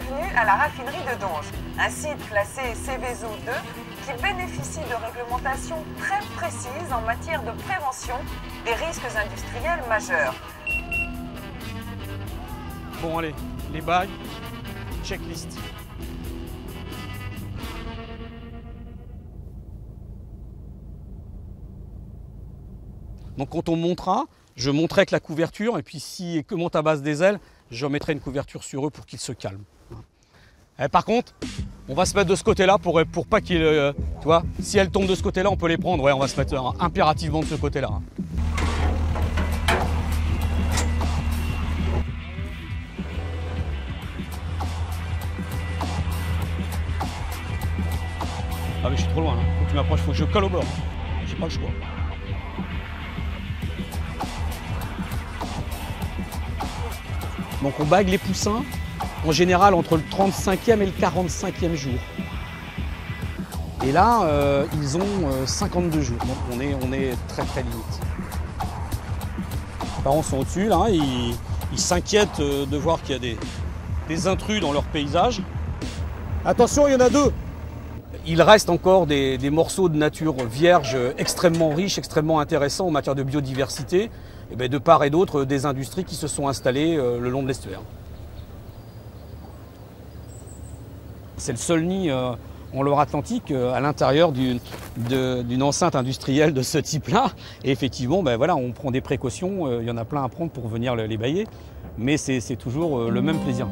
bienvenue à la raffinerie de Donges, un site classé Seveso 2 qui bénéficie de réglementations très précises en matière de prévention des risques industriels majeurs. Bon allez, les bagues, checklist. Donc quand on montera, je monterai avec la couverture et puis si que monte à base des ailes, je mettrai une couverture sur eux pour qu'ils se calment. Et par contre, on va se mettre de ce côté-là pour pas qu'ils... tu vois, si elles tombent de ce côté-là, on peut les prendre. Ouais, on va se mettre impérativement de ce côté-là. Ah mais je suis trop loin, faut que tu m'approches, faut que je colle au bord. J'ai pas le choix. Donc on bague les poussins, en général entre le 35e et le 45e jour. Et là, ils ont 52 jours, donc on est très très limite. Les parents sont au-dessus, là, ils s'inquiètent de voir qu'il y a des intrus dans leur paysage. Attention, il y en a deux! Il reste encore des morceaux de nature vierge extrêmement riches, extrêmement intéressants en matière de biodiversité. Et bien de part et d'autre, des industries qui se sont installées le long de l'estuaire. C'est le seul nid en Loire-Atlantique à l'intérieur d'une enceinte industrielle de ce type-là. Et effectivement, ben voilà, on prend des précautions, il y en a plein à prendre pour venir les bailler, mais c'est toujours le même plaisir.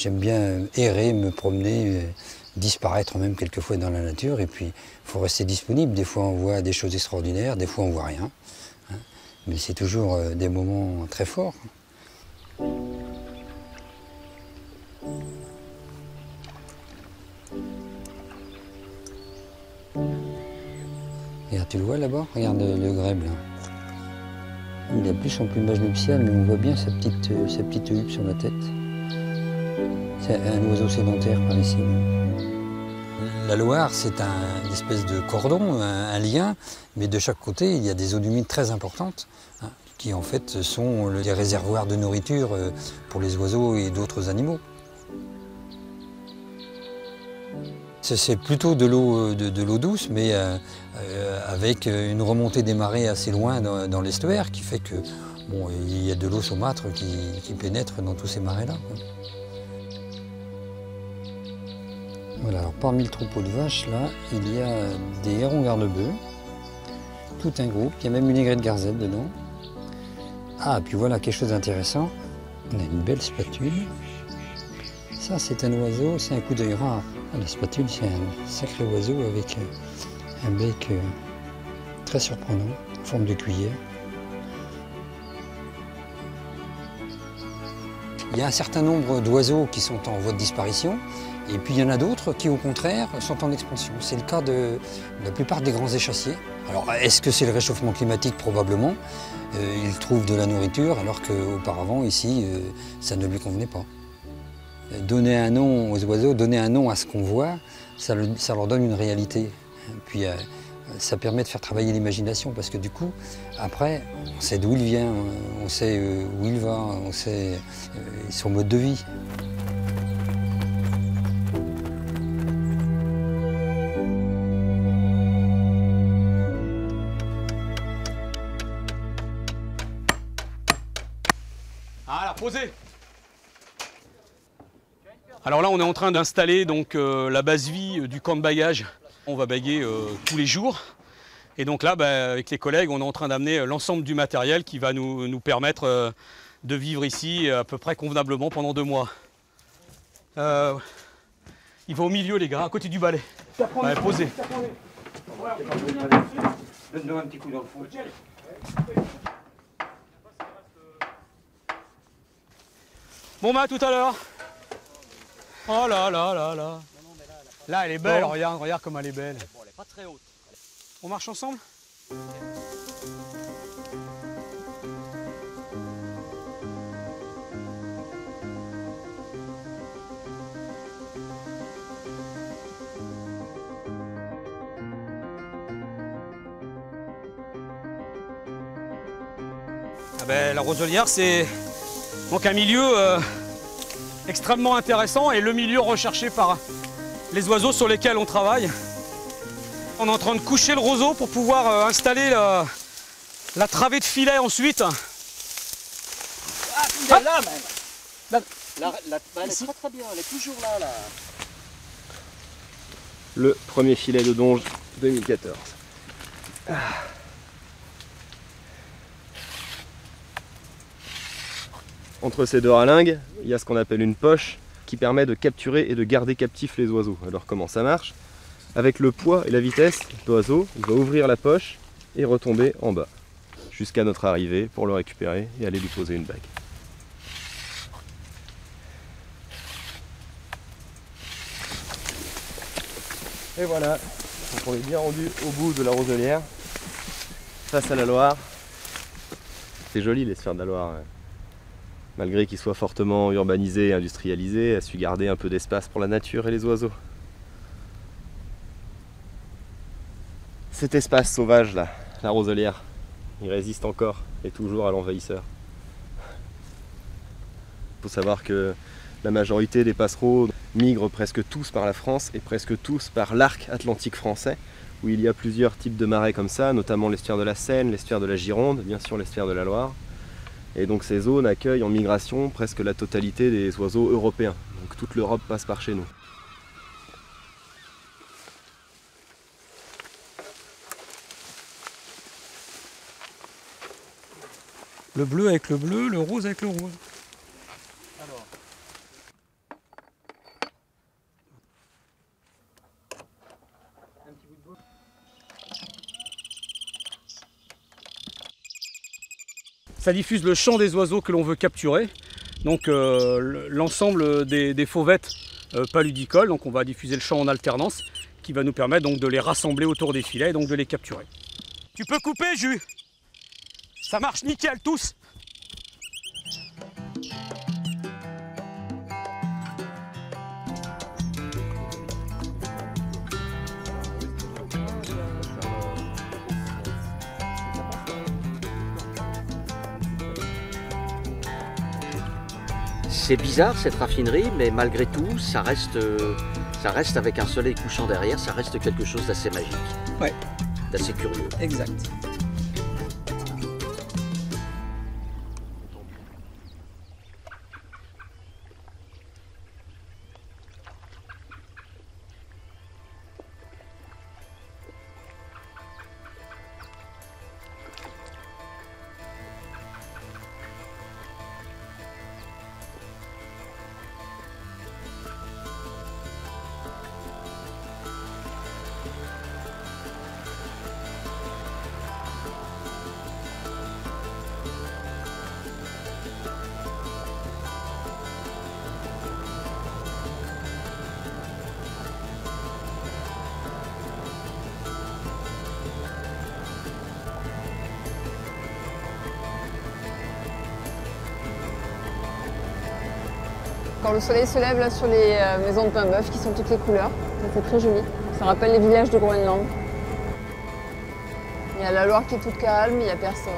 J'aime bien errer, me promener, disparaître même quelquefois dans la nature. Et puis, il faut rester disponible. Des fois, on voit des choses extraordinaires, des fois, on voit rien. Mais c'est toujours des moments très forts. Regarde, tu le vois là-bas? Regarde le grèbe, là. Il a plus son plumage nuptial, mais on voit bien sa petite huppe sur la tête. C'est un oiseau sédentaire par ici. La Loire, c'est une espèce de cordon, un lien, mais de chaque côté, il y a des zones humides très importantes, qui en fait sont des réservoirs de nourriture pour les oiseaux et d'autres animaux. C'est plutôt de l'eau douce, mais avec une remontée des marées assez loin dans l'estuaire, qui fait que bon, il y a de l'eau saumâtre qui pénètre dans tous ces marais-là. Voilà, alors parmi le troupeau de vaches, là, il y a des hérons garde-bœufs, tout un groupe, il y a même une aigrette garzette dedans. Ah, puis voilà, quelque chose d'intéressant, on a une belle spatule. Ça, c'est un oiseau, c'est un coup d'œil rare. La spatule, c'est un sacré oiseau avec un bec très surprenant, en forme de cuillère. Il y a un certain nombre d'oiseaux qui sont en voie de disparition. Et puis il y en a d'autres qui, au contraire, sont en expansion. C'est le cas de la plupart des grands échassiers. Alors, est-ce que c'est le réchauffement climatique? Probablement. Ils trouvent de la nourriture, alors qu'auparavant, ici, ça ne lui convenait pas. Donner un nom aux oiseaux, donner un nom à ce qu'on voit, ça leur donne une réalité. Puis ça permet de faire travailler l'imagination, parce que du coup, après, on sait d'où il vient, on sait où il va, on sait son mode de vie. posez. Alors là, on est en train d'installer donc la base vie du camp de bagage. On va baguer tous les jours. Et donc là, avec les collègues, on est en train d'amener l'ensemble du matériel qui va nous permettre de vivre ici à peu près convenablement pendant 2 mois. Il va au milieu, les gars, à côté du balai. Ouais, posez. Donne-nous un petit coup dans le fond. Bon bah à tout à l'heure. Oh là là là là. Là elle est belle, regarde comme elle est belle. Bon, elle est pas très haute. On marche ensemble? La roselière, c'est donc un milieu extrêmement intéressant et le milieu recherché par les oiseaux sur lesquels on travaille. On est en train de coucher le roseau pour pouvoir installer la travée de filet ensuite. Ah, il est là même. Elle est très bien, elle est toujours là. Le premier filet de Donge 2014. Entre ces 2 ralingues, il y a ce qu'on appelle une poche qui permet de capturer et de garder captifs les oiseaux. Alors comment ça marche? Avec le poids et la vitesse, l'oiseau va ouvrir la poche et retomber en bas, jusqu'à notre arrivée pour le récupérer et aller lui poser une bague. Et voilà, donc on est bien rendu au bout de la roselière, face à la Loire. C'est joli les sphères de la Loire. Malgré qu'il soit fortement urbanisé et industrialisé, a su garder un peu d'espace pour la nature et les oiseaux. Cet espace sauvage là, la roselière, il résiste encore et toujours à l'envahisseur. Il faut savoir que la majorité des passereaux migrent presque tous par la France et presque tous par l'arc atlantique français, où il y a plusieurs types de marais comme ça, notamment l'estuaire de la Seine, l'estuaire de la Gironde, bien sûr l'estuaire de la Loire. Et donc ces zones accueillent en migration presque la totalité des oiseaux européens. Donc toute l'Europe passe par chez nous. Le bleu avec le bleu, le rose avec le rose. Alors. Un petit bout de bois. Ça diffuse le chant des oiseaux que l'on veut capturer. Donc l'ensemble des fauvettes paludicoles. Donc on va diffuser le chant en alternance qui va nous permettre donc de les rassembler autour des filets et donc de les capturer. Tu peux couper, Jus? Ça marche nickel, tous! C'est bizarre cette raffinerie, mais malgré tout, ça reste avec un soleil couchant derrière, ça reste quelque chose d'assez magique. Ouais. D'assez curieux. Exact. Quand le soleil se lève là sur les maisons de pain-bœuf qui sont toutes les couleurs, ça c'est très joli. Ça rappelle les villages de Groenland. Il y a la Loire qui est toute calme, il n'y a personne.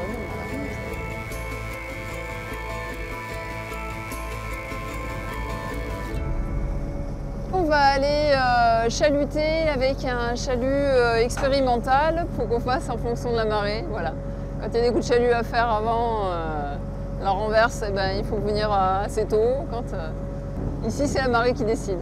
On va aller chaluter avec un chalut expérimental pour qu'on fasse en fonction de la marée. Voilà. Quand il y a des coups de chalut à faire avant, La renverse, eh ben, il faut venir assez tôt. Ici, c'est la marée qui décide.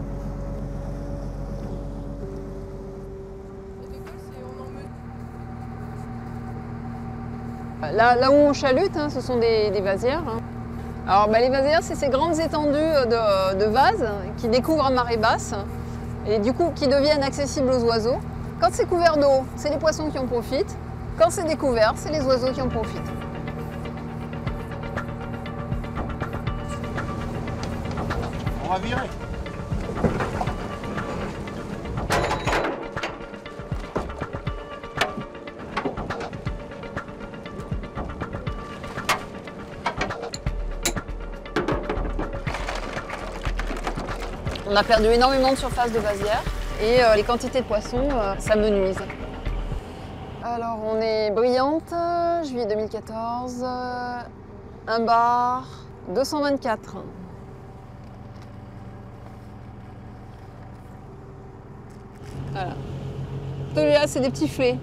Là où on chalute, hein, ce sont des vasières. Hein. Alors les vasières, c'est ces grandes étendues de vases qui découvrent à marée basse et du coup qui deviennent accessibles aux oiseaux. Quand c'est couvert d'eau, c'est les poissons qui en profitent. Quand c'est découvert, c'est les oiseaux qui en profitent. On va virer. On a perdu énormément de surface de vasière et les quantités de poissons, ça me nuise. Alors on est Brillante, juillet 2014, un bar, 224. Voilà. Celui-là, c'est des petits flets.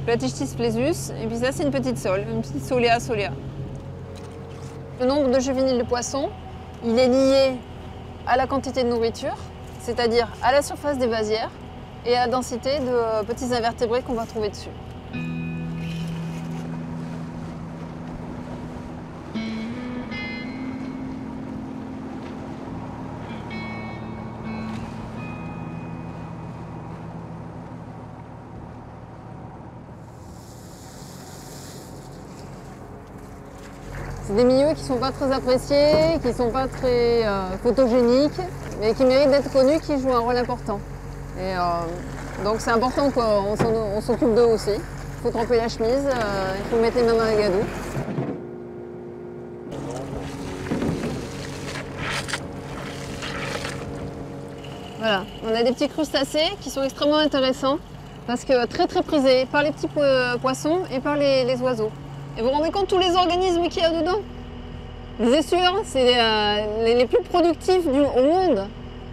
Platyctis flésus, et puis ça, c'est une petite sole, une petite solea solea. Le nombre de juvéniles de poissons, il est lié à la quantité de nourriture, c'est-à-dire à la surface des vasières et à la densité de petits invertébrés qu'on va trouver dessus. C'est des milieux qui ne sont pas très appréciés, qui ne sont pas très photogéniques, mais qui méritent d'être connus, qui jouent un rôle important. Et, donc c'est important qu'on s'occupe d'eux aussi. Il faut tremper la chemise, il faut mettre les mains dans les gadous. Voilà, on a des petits crustacés qui sont extrêmement intéressants parce que très prisés par les petits poissons et par les oiseaux. Et vous vous rendez compte tous les organismes qu'il y a dedans? Les essueurs, c'est les plus productifs au monde.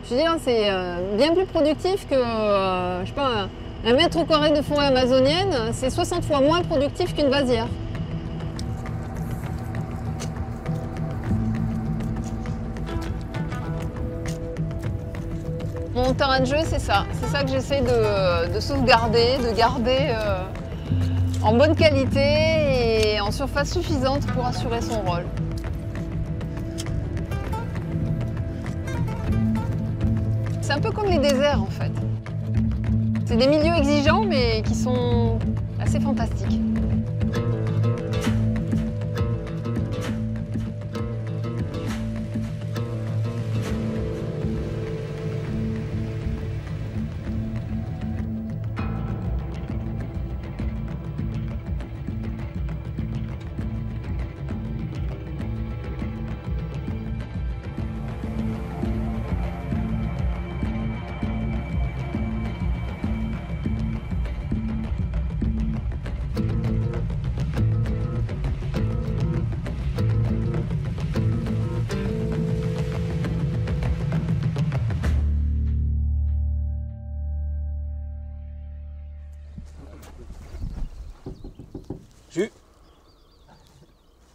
Je veux dire, c'est bien plus productif que, je sais pas, un mètre carré de forêt amazonienne, c'est 60 fois moins productif qu'une vasière. Mon terrain de jeu, c'est ça. C'est ça que j'essaie de sauvegarder, de garder en bonne qualité et en surface suffisante pour assurer son rôle. C'est un peu comme les déserts en fait. C'est des milieux exigeants mais qui sont assez fantastiques.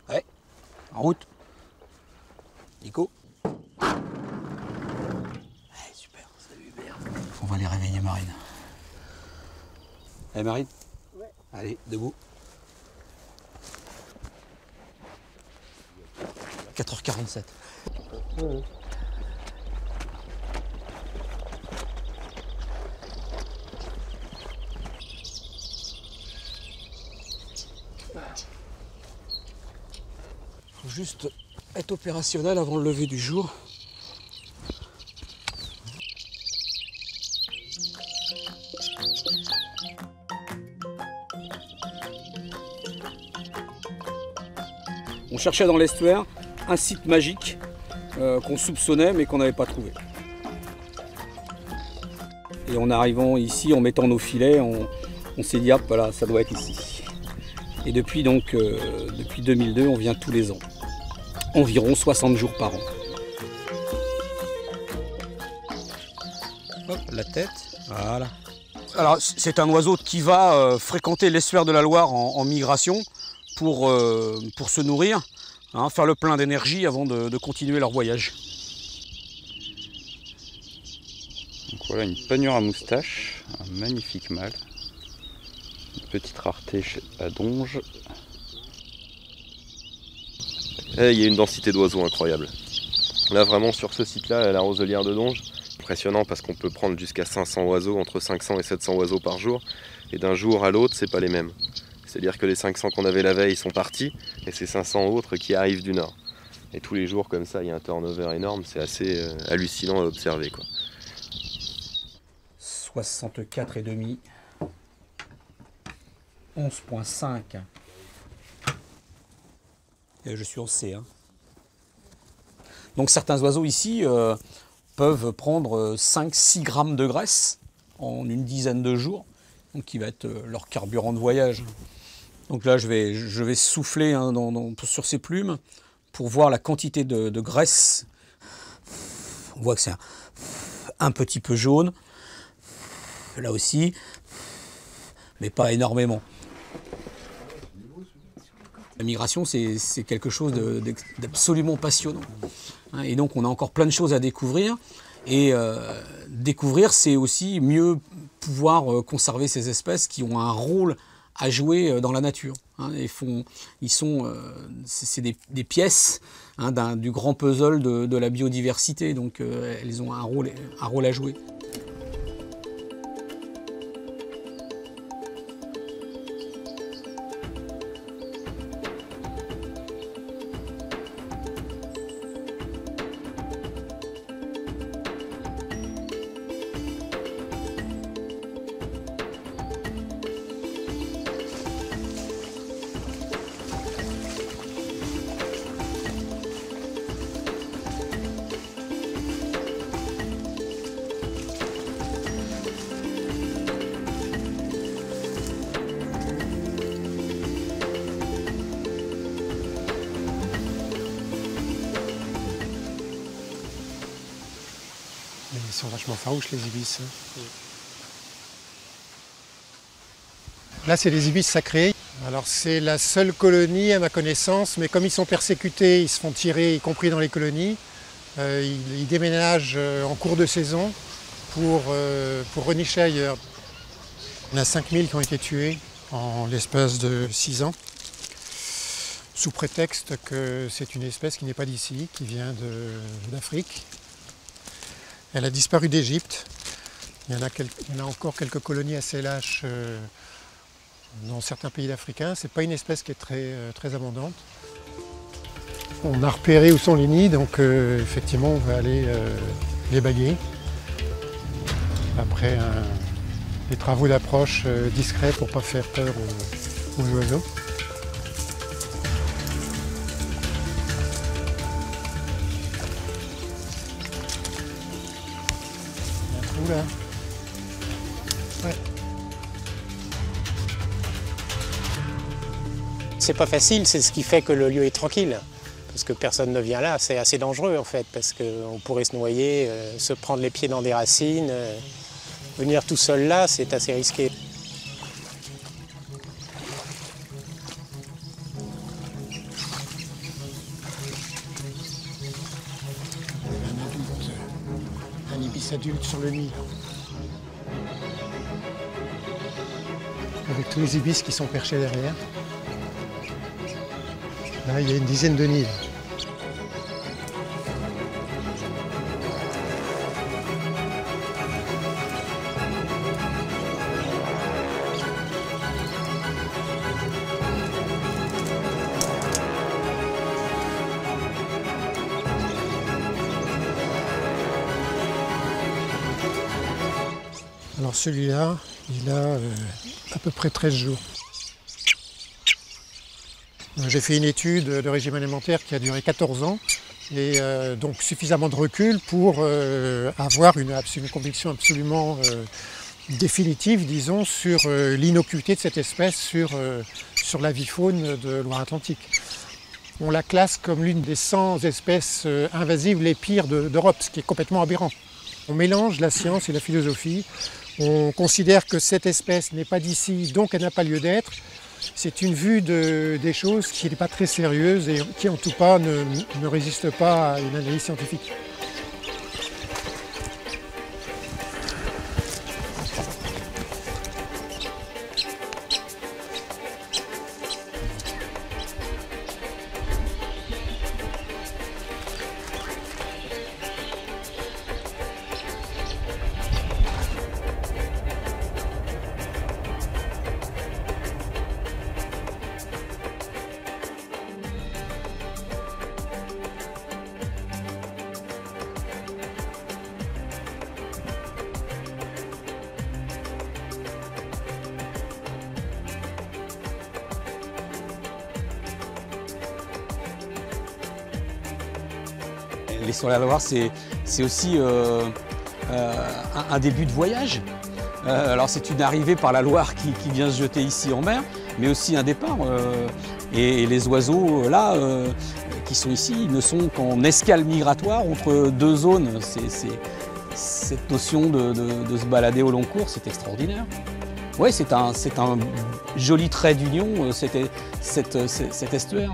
Ouais, en route. Nico. Ouais, super, salut Hubert. On va les réveiller Marine. Allez Marine. Ouais. Allez, debout. 4h47. Ouais. Faut juste être opérationnel avant le lever du jour. On cherchait dans l'estuaire un site magique qu'on soupçonnait mais qu'on n'avait pas trouvé. Et en arrivant ici, en mettant nos filets, on s'est dit, hop, voilà, ça doit être ici. Et depuis, depuis 2002, on vient tous les ans. Environ 60 jours par an. Hop, la tête, voilà. Alors, c'est un oiseau qui va fréquenter l'estuaire de la Loire en migration pour se nourrir. hein, faire le plein d'énergie avant de continuer leur voyage. Donc voilà une panure à moustache, un magnifique mâle. Une petite rareté à Donge. Et il y a une densité d'oiseaux incroyable. Là vraiment sur ce site-là, la roselière de Donge, impressionnant parce qu'on peut prendre jusqu'à 500 oiseaux, entre 500 et 700 oiseaux par jour. Et d'un jour à l'autre, c'est pas les mêmes. C'est-à-dire que les 500 qu'on avait la veille sont partis, et c'est 500 autres qui arrivent du nord. Et tous les jours comme ça, il y a un turnover énorme, c'est assez hallucinant à observer, quoi. 64,5. 11,5. Et je suis en C. Hein. Donc certains oiseaux ici peuvent prendre 5-6 grammes de graisse en une dizaine de jours, donc qui va être leur carburant de voyage. Donc là je vais souffler hein, sur ces plumes pour voir la quantité de graisse. On voit que c'est un petit peu jaune, là aussi, mais pas énormément. La migration, c'est quelque chose d'absolument passionnant. Et donc, on a encore plein de choses à découvrir. Et découvrir, c'est aussi mieux pouvoir conserver ces espèces qui ont un rôle à jouer dans la nature. C'est des pièces hein, du grand puzzle de la biodiversité. Donc, elles ont un rôle à jouer. Ils sont vachement farouches les ibis. Là c'est les ibis sacrés. Alors c'est la seule colonie à ma connaissance, mais comme ils sont persécutés, ils se font tirer, y compris dans les colonies. Ils déménagent en cours de saison pour renicher ailleurs. Il y en a 5000 qui ont été tués en l'espace de 6 ans, sous prétexte que c'est une espèce qui n'est pas d'ici, qui vient d'Afrique. Elle a disparu d'Égypte. Il y en a encore quelques colonies assez lâches dans certains pays africains. Ce n'est pas une espèce qui est très abondante. On a repéré où sont les nids, donc effectivement on va aller les baguer. Après des travaux d'approche discrets pour ne pas faire peur aux oiseaux. Là. Ouais. C'est pas facile, c'est ce qui fait que le lieu est tranquille. Parce que personne ne vient là, c'est assez dangereux en fait, parce qu'on pourrait se noyer, se prendre les pieds dans des racines. Venir tout seul là, c'est assez risqué. Un ibis adulte sur le nid. Avec tous les ibis qui sont perchés derrière. Là, il y a une dizaine de nids. Alors celui-là, il a à peu près 13 jours. J'ai fait une étude de régime alimentaire qui a duré 14 ans et donc suffisamment de recul pour avoir une conviction absolument définitive, disons, sur l'innocuité de cette espèce sur la vie faune de Loire-Atlantique. On la classe comme l'une des 100 espèces invasives les pires d'Europe, ce qui est complètement aberrant. On mélange la science et la philosophie. On considère que cette espèce n'est pas d'ici, donc elle n'a pas lieu d'être. c'est une vue des choses qui n'est pas très sérieuse et qui en tout cas ne résiste pas à une analyse scientifique. Les sur la Loire, c'est aussi un début de voyage. Alors c'est une arrivée par la Loire qui vient se jeter ici en mer, mais aussi un départ. Et les oiseaux là qui sont ici, ils ne sont qu'en escale migratoire entre deux zones. Cette notion de se balader au long cours, c'est extraordinaire. Oui, c'est un joli trait d'union, cet estuaire.